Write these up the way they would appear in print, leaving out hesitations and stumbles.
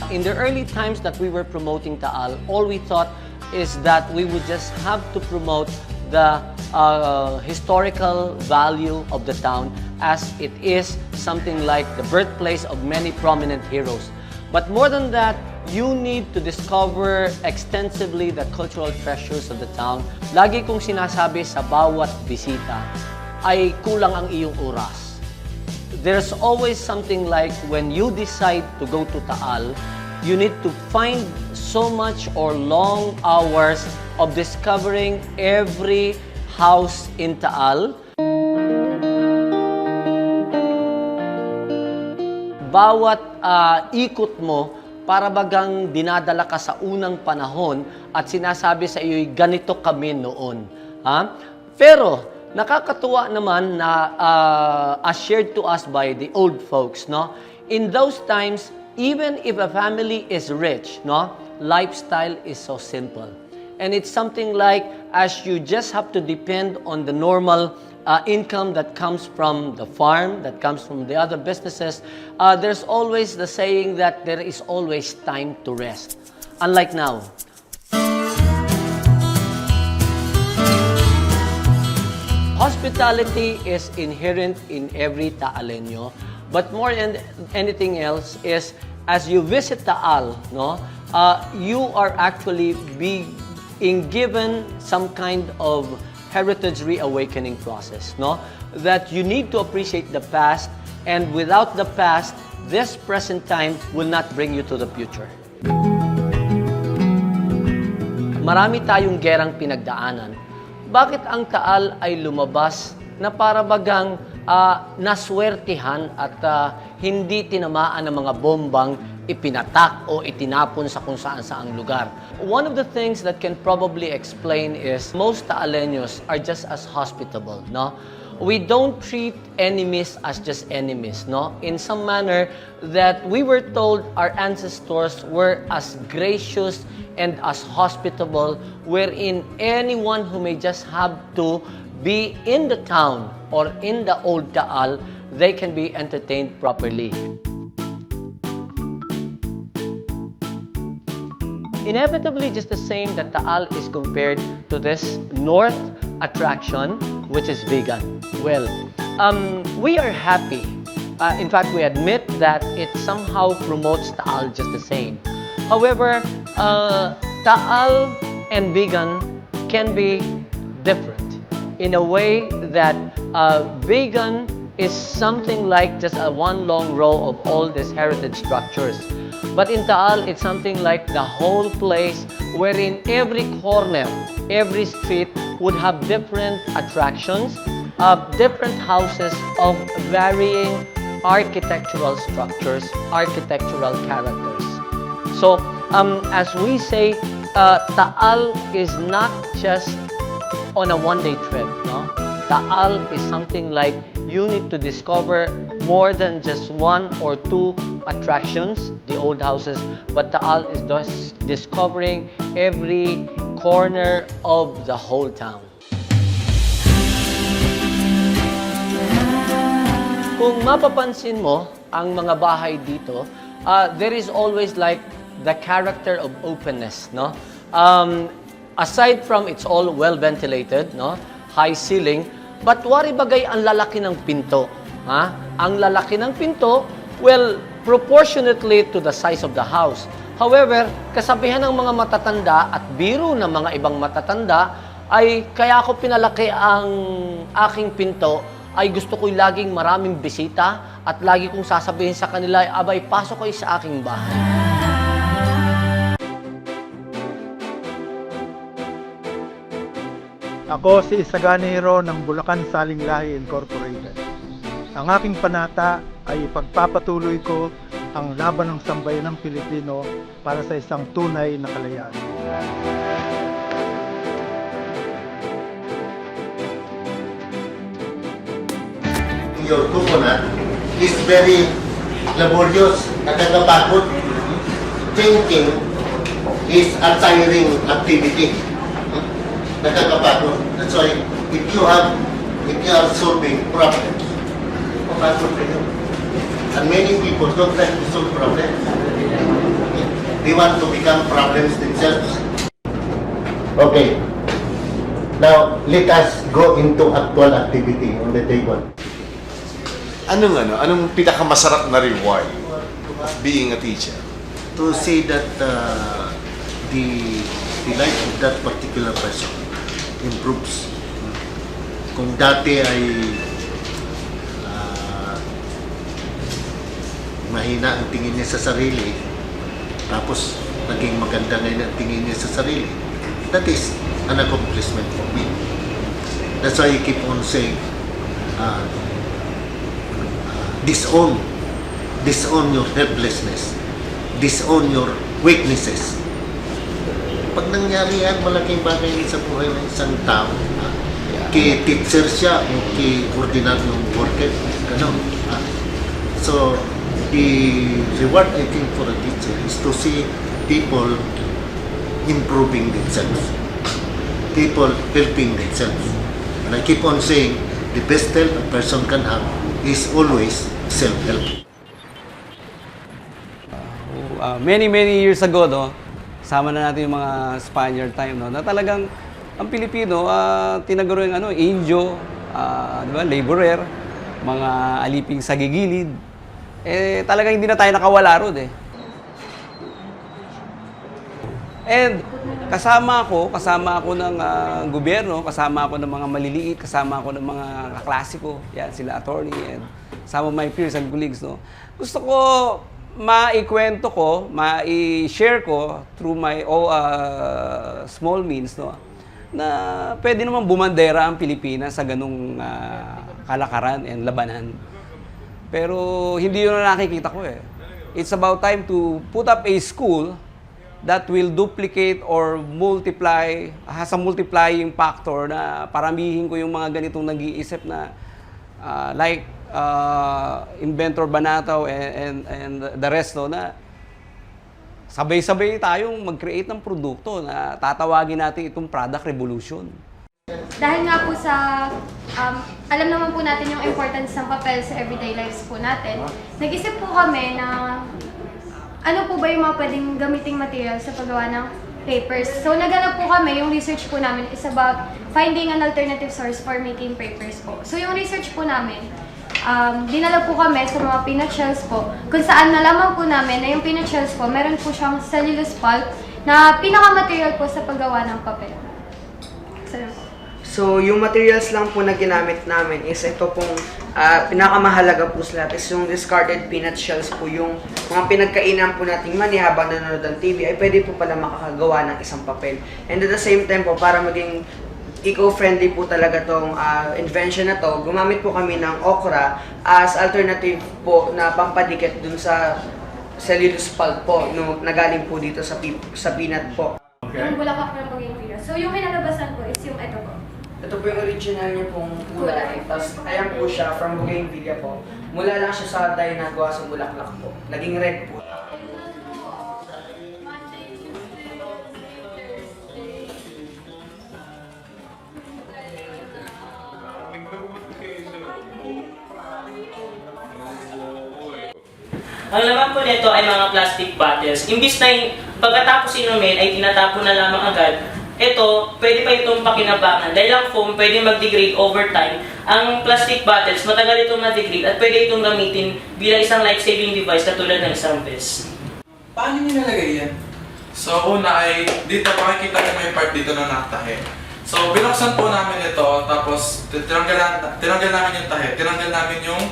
In the early times that we were promoting Taal, all we thought is that we would just have to promote the historical value of the town, as it is something like the birthplace of many prominent heroes. But more than that, you need to discover extensively the cultural treasures of the town. Lagi kong sinasabi sa bawat bisita ay kulang ang iyong oras. There's always something like when you decide to go to Taal, you need to find so much or long hours of discovering every house in Taal. Bawat ikot mo, para bagang dinadala ka sa unang panahon at sinasabi sa iyo'y ganito kami noon. Pero nakakatuwa naman na as shared to us by the old folks, no? In those times, even if a family is rich, no, lifestyle is so simple. And it's something like, as you just have to depend on the normal income that comes from the farm, that comes from the other businesses, there's always the saying that there is always time to rest. Unlike now. Hospitality is inherent in every Taaleño, but more than anything else is, as you visit Taal, no, you are actually being given some kind of heritage reawakening process, no? That you need to appreciate the past, and without the past, this present time will not bring you to the future. Marami tayong gerang pinagdaanan. Bakit ang Taal ay lumabas na para bagang naswertihan at hindi tinamaan ng mga bombang ipinatak o itinapon sa kung saan-saang lugar? One of the things that can probably explain is most Taaleños are just as hospitable, no? We don't treat enemies as just enemies, no? In some manner that we were told our ancestors were as gracious and as hospitable, wherein anyone who may just have to be in the town or in the old Taal, they can be entertained properly. Inevitably, just the same that Taal is compared to this north attraction, which is vegan. Well, we are happy. In fact, we admit that it somehow promotes Taal just the same. However, Taal and vegan can be different in a way that vegan is something like just a one long row of all these heritage structures. But in Taal, it's something like the whole place, wherein every corner, every street would have different attractions, different houses of varying architectural structures, architectural characters. So, as we say, Taal is not just on a one-day trip, no? Taal is something like you need to discover more than just one or two attractions, the old houses, but Taal is just discovering every corner of the whole town. Kung mapapansin mo ang mga bahay dito, there is always like the character of openness, no? Aside from it's all well ventilated, no? High ceiling, but wari bagay ang lalaki ng pinto, ha? Ang lalaki ng pinto, well, proportionately to the size of the house. However, kasabihan ng mga matatanda at biro ng mga ibang matatanda ay kaya ako pinalaki ang aking pinto ay gusto ko'y laging maraming bisita at lagi kong sasabihin sa kanila, abay, pasok kayo sa aking bahay. Ako si Isaganero ng Bulacan Saling Lahi Incorporated. Ang aking panata ay ipagpapatuloy ko ang laban ng sambayanang Pilipino para sa isang tunay na kalayaan. Your coconut is very laborious, nakakapagod. Thinking is a tiring activity. Nakakapagod. That's why if you are solving problems, papagod kayo. And many people don't like to solve problems. They want to become problems themselves. Okay. Now, let us go into actual activity on the table. Anong pinakamasarap na reward of being a teacher? To say that the life of that particular person improves. Kung dati ay mahina ang tingin niya sa sarili, tapos naging maganda ngayon ang tingin niya sa sarili, that is an accomplishment for me. That's why I keep on saying, disown your helplessness, disown your weaknesses. Pag nangyari yan, malaking bagay sa buhay ng isang tao. Kay teacher siya o kay ordinaryong worker, gano'n. So, the reward I think for a teacher is to see people improving themselves, people helping themselves. And I keep on saying, the best help a person can have is always self-help. Many years ago, no, sama na natin yung mga Spaniard time, no, na talagang ang Pilipino, tinaguro yung indio, di ba, laborer, mga aliping sa gigilid. Talagang hindi na tayo nakawala ron eh. And kasama ako ng gobyerno, kasama ako ng mga maliliit, kasama ako ng mga kaklasiko, yan, sila attorney, and some of my peers and colleagues, no. Gusto ko maikwento ko, mai-share ko through my small means, no, na pwede naman bumandera ang Pilipinas sa ganung kalakaran and labanan. Pero hindi yun na nakikita ko eh. It's about time to put up a school that will duplicate or multiply, has a multiplying factor na paramihin ko yung mga ganitong nag-iisip na like Inventor Banataw and the rest, no, na sabay-sabay tayong mag-create ng produkto na tatawagin natin itong product revolution. Dahil nga po sa, alam naman po natin yung importance ng papel sa everyday lives po natin, nag-isip po kami na ano po ba yung mga pwedeng gamiting material sa paggawa ng papers. So naghanap po kami, yung research po namin is about finding an alternative source for making papers po. So yung research po namin, dinala po kami sa mga peanut shells po, kung saan nalaman po namin na yung peanut shells po, meron po siyang cellulose pulp na pinaka-material po sa paggawa ng papel. So, yung materials lang po na ginamit namin is ito pong pinakamahalaga po sa lahat is yung discarded peanut shells po, yung mga pinagkainan po nating mani habang nanonood ng TV ay pwede po pala makakagawa ng isang papel. And at the same time po, para maging eco-friendly po talaga tong invention na to, gumamit po kami ng okra as alternative po na pampadikit dun sa cellulose pulp po no, na galing po dito sa peanut po. Okay. Yung bulaklak ng Bougainvillea. So yung kinalabasan po is yung ito po. Ito po yung original niya pong kulay. Tapos ayan po siya from Bougainvillea po. Mula lang siya sa dye na gawa sa bulaklak po. Naging red po. Ang laman po nito ay mga plastic bottles. Imbis na pagkatapos inumin ay tinatapon na lamang agad, ito, pwede pa itong pakinabangan. Dahil ang foam pwede mag-degrade over time. Ang plastic bottles, matagal itong ma-degrade at pwede itong gamitin bilang isang life-saving device katulad ng isang vest. Paano nyo nalagay yan? So, una ay, dito makikita nyo may part dito na nakatahe. So, binuksan po namin ito, tapos tinanggal namin yung tahe, tinanggal namin yung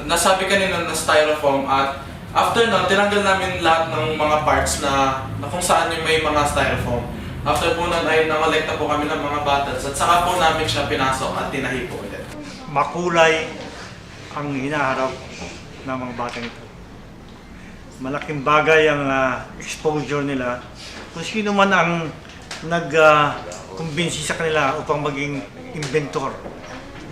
nasabi kanina na styrofoam, at after nun, tinanggal namin lahat ng mga parts na kung saan yung may mga styrofoam. After po nun ay nakolekta po kami ng mga bottles at saka po namin siya pinasok at tinahi po ulit. Makulay ang hinaharap ng mga batang ito. malaking bagay ang exposure nila. Kung sino man ang nag-kumbinsi sa kanila upang maging inventor,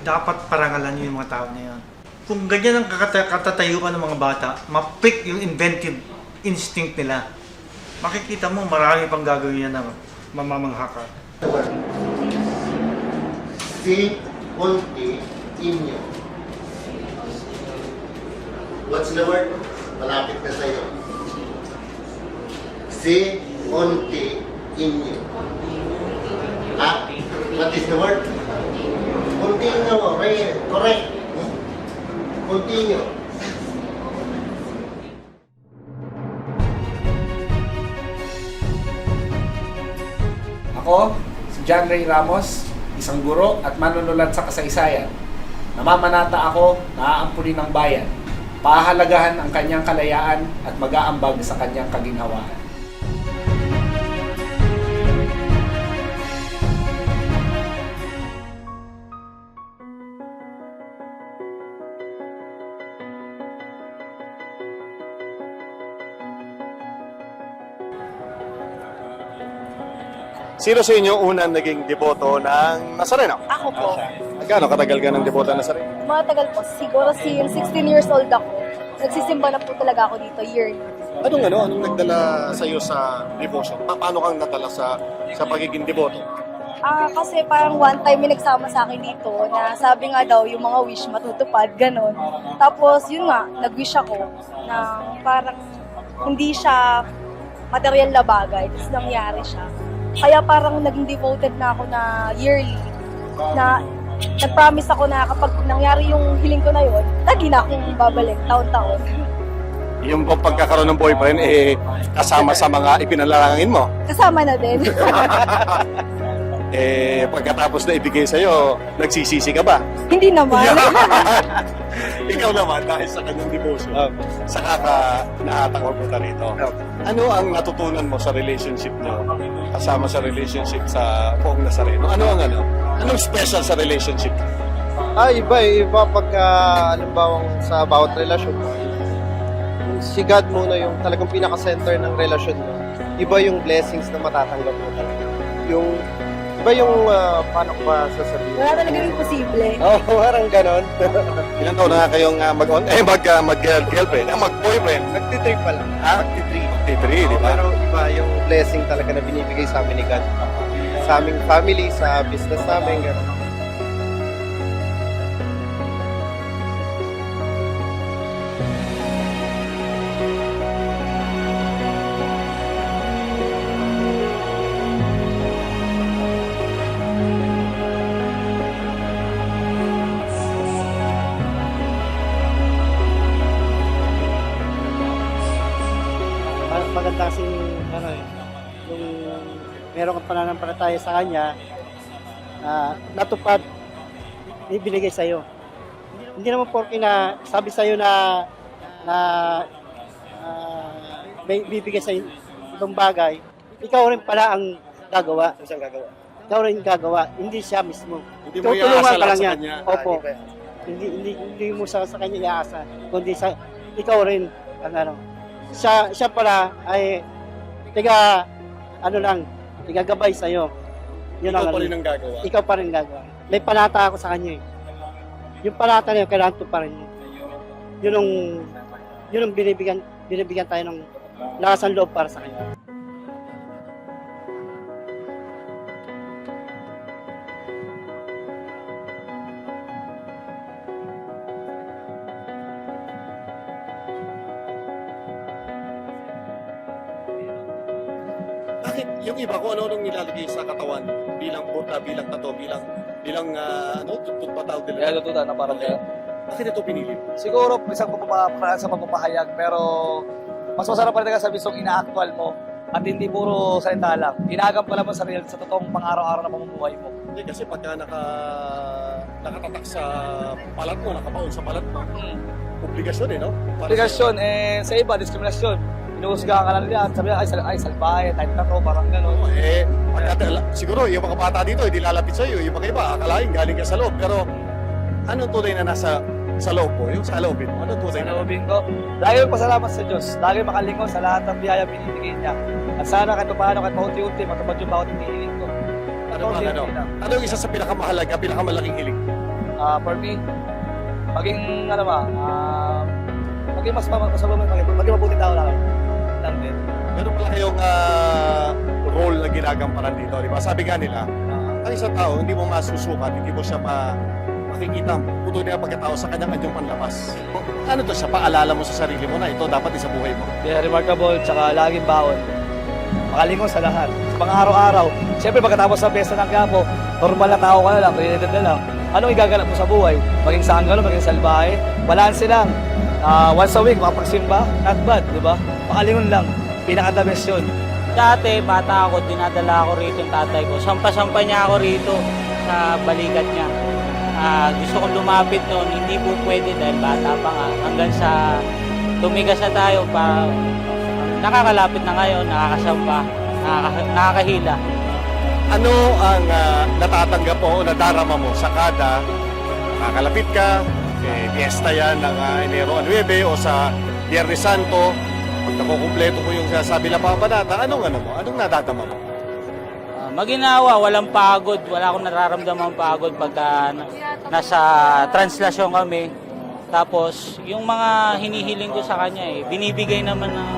dapat parangalan niyo yung mga tao na yan. Kung ganyan ang katatayuan ng mga bata, ma-pick yung inventive instinct nila, makikita mo marami pang gagawin yan na mamamangha ka. Si Conti Inyo. What's the word? Malapit na sa'yo. Si Conti Inyo. What is the word? Continue, right? Correct. Continue. Ako, si John Ray Ramos, isang guro at manunulat sa kasaysayan. Namamanata ako na aampunin ng bayan, pahalagahan ang kanyang kalayaan at mag-aambag sa kanyang kaginhawaan. Sino sa inyo unang naging deboto ng Nazareno? Ako po. Magkano katagal ka ng deboto ng Nazareno? Matagal po. Siguro 16 years old ako. Nagsisimba na po talaga ako dito yearly. Anong nagdala sa iyo sa devotion? Paano kang natala sa pagiging deboto? Kasi parang one time may nagsama sa akin dito na sabi nga daw yung mga wish matutupad, ganon. Tapos yun nga, nag-wish ako na parang hindi siya material na bagay. Tapos nangyari siya. Kaya parang naging devoted na ako na yearly. Na nag-promise ako na kapag nangyari yung hiling ko na yun, lagi na akong babalik taon-taon. Yung pagkakaroon ng boyfriend, kasama sa mga ipinalalangin mo? Kasama na din. Pagkatapos na ibigay sa'yo, nagsisisi ka ba? Hindi naman. Ikaw naman, dahil sa kanyang devotion, saka ka nakatakot mo rito. Ano ang natutunan mo sa relationship nyo, kasama sa relationship sa Poong Nazareno? Anong special sa relationship? Iba pagka, halimbawa sa bawat relasyon mo. Si God muna yung talagang pinaka-center ng relasyon mo. Iba yung blessings na matatanggap mo talaga. Iba yung, paano ko ba sasabihin? Wala talagang imposible. Parang ganon. Ilan taon na kayong mag-girlfriend, mag-boyfriend? Nagtitrip pa lang. Magti-3, di ba? Pero iba yung blessing talaga na binibigay sa amin ni God. Sa aming family, sa business namin, ganon. Maganda kasing yung meron kang pananampalataya sa kanya, natupad, ibinigay sa'yo. Hindi naman porke na sabi sa'yo na may bibigay sa'yo ibang bagay, ikaw rin pala ang gagawa. Ikaw rin gagawa, hindi siya mismo. Hindi mo iaasa lang sa kanya. Opo. Hindi mo sa kanya iaasa, kundi ikaw rin ang siya pala ay tiga gabay sa'yo. Ikaw pa rin ang gagawa. Ikaw pa rin gagawa. May panata ako sa kanya eh. Yung panata niya, kailangan to pa rin yun. Yun ang binibigyan tayo ng lakas ng loob para sa kanya. Bakit yung iba kung ano-anong nilalagay sa katawan bilang buta, bilang tato, bilang tutut pa tawag nila? Tututan na parang kaya. Bakit ito pinili? Siguro isang sa pagpapahayag, pero mas masarap pa rin sa mismong ina-actual mo at hindi puro salita lang. Inagampalan mo sa totoong pang-araw-araw na pamumuhay mo. Hindi, kasi pagka nakatatak sa palat mo, nakapaon sa palat mo, obligasyon no? Obligasyon, sa iba, diskriminasyon. Inuusgahan ka lang nila at sabi nila, ay salbahe, type na to, parang gano'n. Siguro yung mga bata dito, hindi lalapit sa iyo. Yung mga iba, akalain galing ka sa loob. Pero anong tunay na nasa sa loob mo, yung sa loobin mo. Ano tunay na? Salubin ko. Lagi magpasalamat sa Diyos. Lagi makalingon sa lahat ng biyaya binibigay niya. At sana kahit paano, kahit paunti-unti, matupad yung bawat hinihiling ko. Ano yung isa sa pinakamahalaga, pinakamalaking hiling? For me, maging maging mas maging mabuting tao lang. Lang din. Meron pala kayong role na ginagamparan dito, di ba? Sabi nga nila, ang isang tao, hindi mo masusukat, hindi mo siya makikita puto niya pagkatao sa kanyang anyong panlabas. Ano to siya? Paalala mo sa sarili mo na ito dapat sa buhay mo. Yeah, remarkable, tsaka laging baon. Makalingon sa lahat. Sa mga araw-araw. Siyempre, pagkatapos sa piyesta ng Quiapo, normal na tao ka na lang, created na lang. Anong igaganap mo sa buhay? Maging sangalo, maging salbahe. Balanse lang. Once a week, makapagsimba, not bad, di ba? Makalingon lang. Pinaka-the best yun. Dati, bata ako, dinadala ako rito yung tatay ko. Sampa-sampa niya ako rito sa balikat niya. Gusto kong lumapit noon, hindi po pwede dahil bata pa nga. Hanggang sa tumigas na tayo, nakakalapit na ngayon, nakakasampa, nakakahila. Ano ang natatanggap mo o nadarama mo sa kada nakakalapit ka, fiesta yan ng Enero 9 o sa Biyernes Santo, pag nakukumpleto mo yung sasabi na papanata, anong nadadama mo? Maginawa, walang pagod, wala akong nararamdaman pagod pagka nasa translasyon kami. Tapos, yung mga hinihiling ko sa kanya binibigay naman ng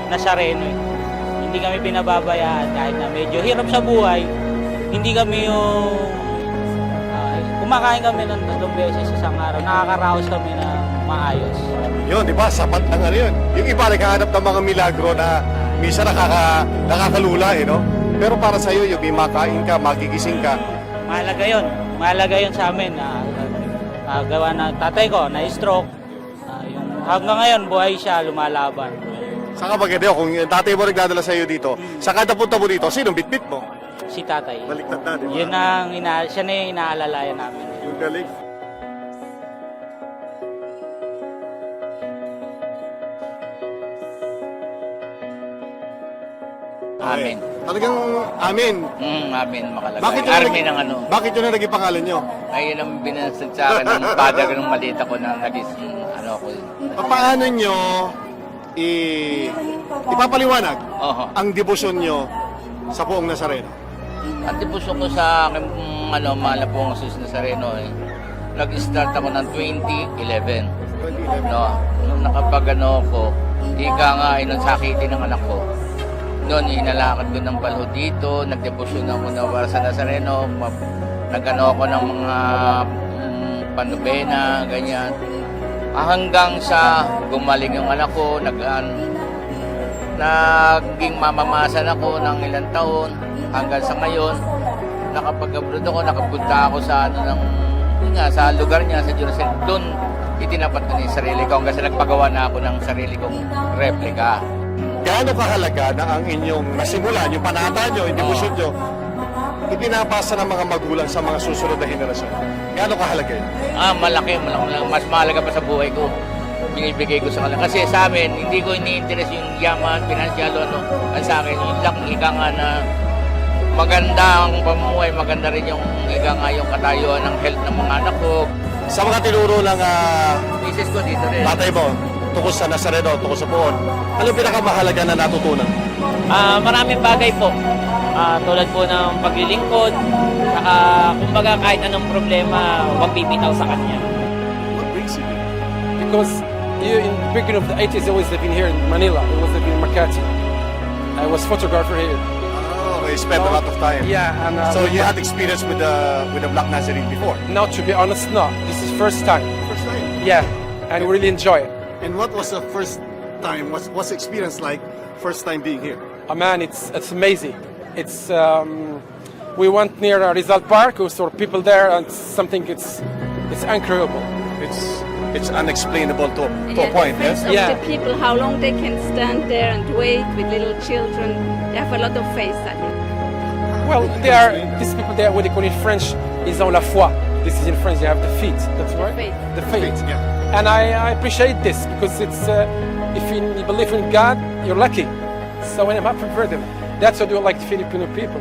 Nazareno Hindi kami pinababayaan kahit na medyo hirap sa buhay. Hindi kami yung kumakain kami ng 3 beses sa isang araw. Nakakaraos kami na maayos. Yun, di ba? Sapat na nga yun. Yung iba naghahanap ng mga milagro na minsan nakakalula, no? Pero para sa iyo, yung may makain ka, magigising ka. Mahalaga yun. Mahalaga yun sa amin. Gawa na tatay ko, na-stroke. Hanggang ngayon, buhay siya, lumalaban. Saka maganda kung yung tatay mo nagdadala sa iyo dito, sa kada punta mo dito, sinong bitbit mo? Si tatay. Baliktad na, di ba? Yun siya na yung inaalalayan namin. Yung galing. Amen. Talagang amen. Amen makalagay. Bakit Army ng ano? Bakit yun ang naging pangalan nyo? Ayun ang binasag sa akin ng father ng malita ko na naging ko. Paano nyo ipapaliwanag ang debosyon nyo sa Poong Nazareno? Ang debosyon ko sa akin mahal na Poong Jesus Nazareno nag-start ako ng 2011. No, nung ko, ika nga ay nung sakitin ng anak ko. Noon, inalakad ko ng balho dito, nagdebosyon ako na para sa Nazareno, nagano ako ng mga panubena, ganyan. Hanggang sa gumaling yung anak ko, naging mamamasan ako ng ilang taon, hanggang sa ngayon, nakapag-abroad ako, nakapunta ako sa sa lugar niya, sa Jerusalem. Doon, itinapat ko yung sarili ko hanggang sa nagpagawa na ako ng sarili kong replika. Gaano kahalaga na ang inyong nasimulan, yung panata nyo, yung debosyon nyo, ipinapasa ng mga magulang sa mga susunod na henerasyon? Gaano kahalaga yun? Malaki. Mas mahalaga pa sa buhay ko. Binibigay ko sa kanila. Kasi sa amin, hindi ko ini-interest yung yaman, pinansyal, Ang sa akin, yung lang ika nga na maganda ang pamumuhay, maganda rin yung ika nga yung katayuan ng health ng mga anak ko. Sa mga tinuro ng misis ko dito rin. Tatay mo, tungkol sa Nazareno, tungkol sa Poon, anong pinakamahalaga na natutunan? Maraming bagay po. Tulad po ng paglilingkod, saka kumbaga kahit anong problema, huwag bibitaw sa kanya. What brings you here? Because in the beginning of the 80s, I was living here in Manila. I was living in Makati. I was photographer here. Oh, you spent a lot of time. Yeah, and so you had experience with the Black Nazarene before? No, to be honest, no. This is first time. First time? Yeah, and we really enjoy it. And what was the first time? What's the experience like? First time being here? Man, it's amazing. It's we went near Rizal Park. We saw people there, and it's incredible. It's unexplainable to a point. Yes. The people, how long they can stand there and wait with little children. They have a lot of faith, I think. Well, these people there, what they call in French, ils ont la foi. This is in French. They have the faith. That's right. The faith. Yeah. And I appreciate this because it's if you believe in God, you're lucky. So I'm happy for them. That's what we like the Filipino people.